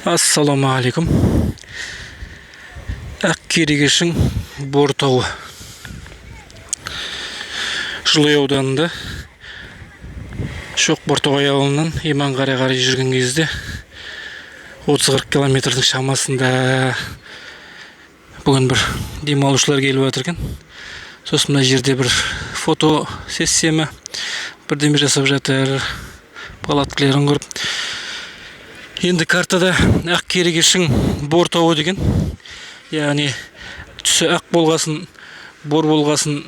Assalamu alaikum. Ақкерегешің Бор тауы. Жылой ауданында Шоқ Бортоғай ауылынан Иманғарай қарай жүрген кезде 30-40 километрдің шамасында бүгін бір демалушылар келіп жатыр екен. Сосын мына жерде бір фото сессиясы бірдеме жасап жатыр. Палаткаларын көріп. Енді картада Ақкерегешің Бор тауы деген, яғни түсі ақ болғасын, бор болғасын,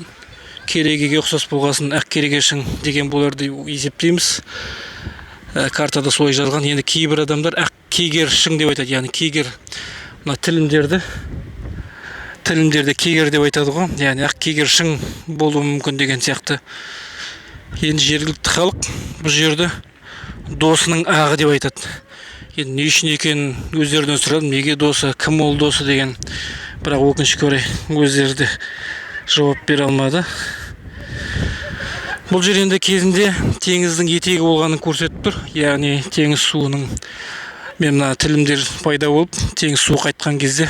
керегеге ұқсас болғасын, Ақкерегешің деген боларды есептейміз. Картада солай жазылған. Енді кейбір адамдар Ақкегершің деп айтады, яғни кегер. Мына тілімдерде кегер деп айтады ғой, яғни Ақкегершің болуы мүмкін деген сияқты. Енді жергілікті халық бұл жерді досының ағы деп айтады. Енді не үшін екенін өздерінен сұрадым, неге досы, кім ол досы деген, бірақ өкінішке орай өздері де жауап бере алмады. Бұл жер енді кезінде теңіздің етегі болғанын көрсетіп тұр, яғни теңіз суының, мен мына тілімдер пайда болып, теңіз суы қайтқан кезде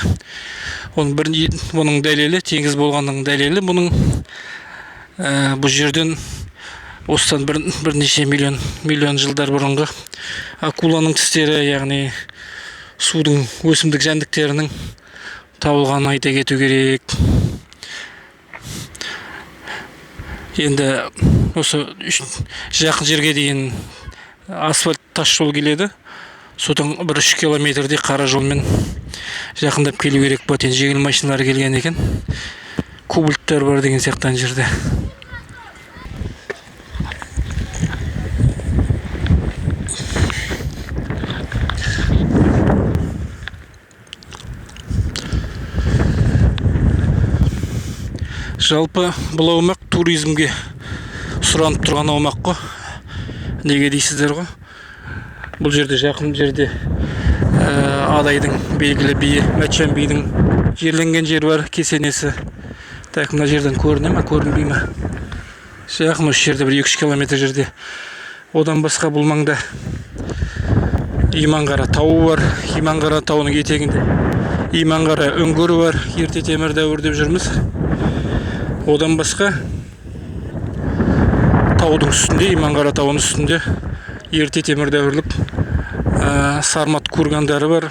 бұның дәлелі, теңіз болғанның дәлелі бұның бұл жерден осыдан бірнеше миллион жылдар бұрынғы акуланың тістері, яғни судың өсімдік жәндіктерінің табылғанын айта кету керек. Енді осы жақын жерге дейін асфальт тас жол келеді. Содан 1-3 километрде қара жолмен жақындап келу керек болады. Енді жеңіл машиналар келген екен. Кубальттар бар деген сияқтан жерде. Жалпы бұл аумақ туризмге сұранып тұрған аумақ қой. Неге дейсіздер ғой? Бұл жерде жақын жерде Адайдың белгілі биі, Мәтжан бидің жерленген жері бар, кесенесі. Так, мына жерден көріне ме, көрінбей ме? Жақын осы жерде бір 2-3 километр жерде. Одан басқа бұл маңда Иманғара тауы бар. Иманғара тауының етегінде Иманғара үңгірі бар. Ерте темір дәуір деп жүрміз. Одан басқа таудың үстінде, Иманғара тауының үстінде ерте темір дәуірлік сармат кургандары бар.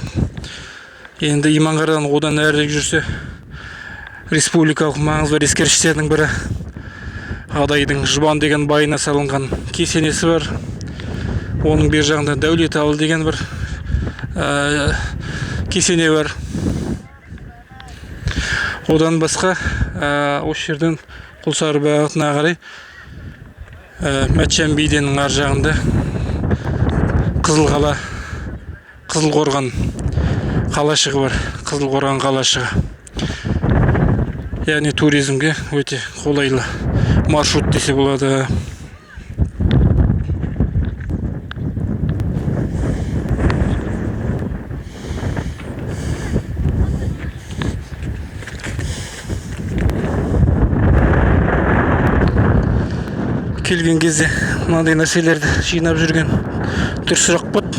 Енді Иманғарадан одан әрірек жүрсе, республикалық маңызды бар ескерткіштердің бірі Адайдың Жұбан деген байына салынған кесенесі бар. Оның бер жағында Дәулеталы деген бір кесене бар. Одан басқа осы жерден Құлсары бағытына қарай Мәтжан биденің ар жағында Қызылқала, Қызылқорған қалашығы бар. Қызылқорған қалашығы. Яғни туризмге өте қолайлы маршрут десе болады. Келген кезде мынандай нәрселерді жинап жүрген дұрысырақ болады.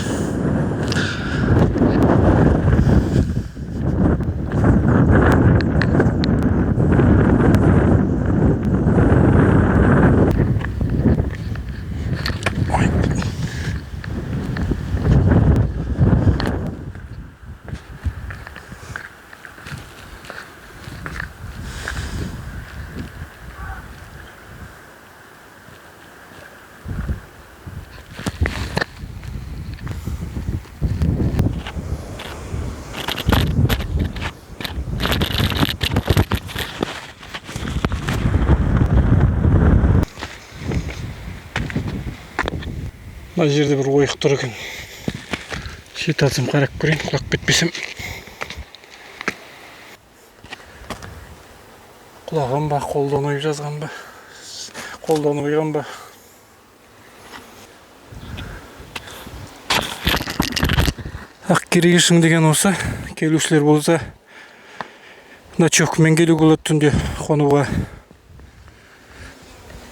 Мына жерде бір ойық тұр екен. Шет алсам қарап көрейін, құлап кетпесем. Құлаған ба, қолдан ойып жазған ба, қолдан ойған ба. Ақкерегешің деген осы. Келушілер болса ночевкамен келуге болады, түнде қонуға.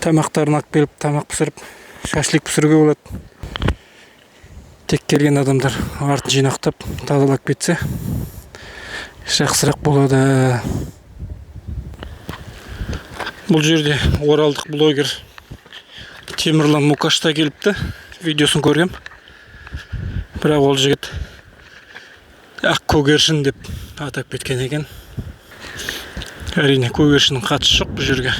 Тамақтарын алып келіп, тамақ пісіріп, шашлик пісіруге болады. тек келген адамдар артын жинақтап тазалап кетсе жақсырақ болады. Бұл жерде оралдық блогер Темірлан Мукашта келіпті. Видеосын көргем. Бірақ ол жігіт ақ көгершін деп атап кеткен екен. Әрине көгершіннің қатысы жоқ бұл жерге.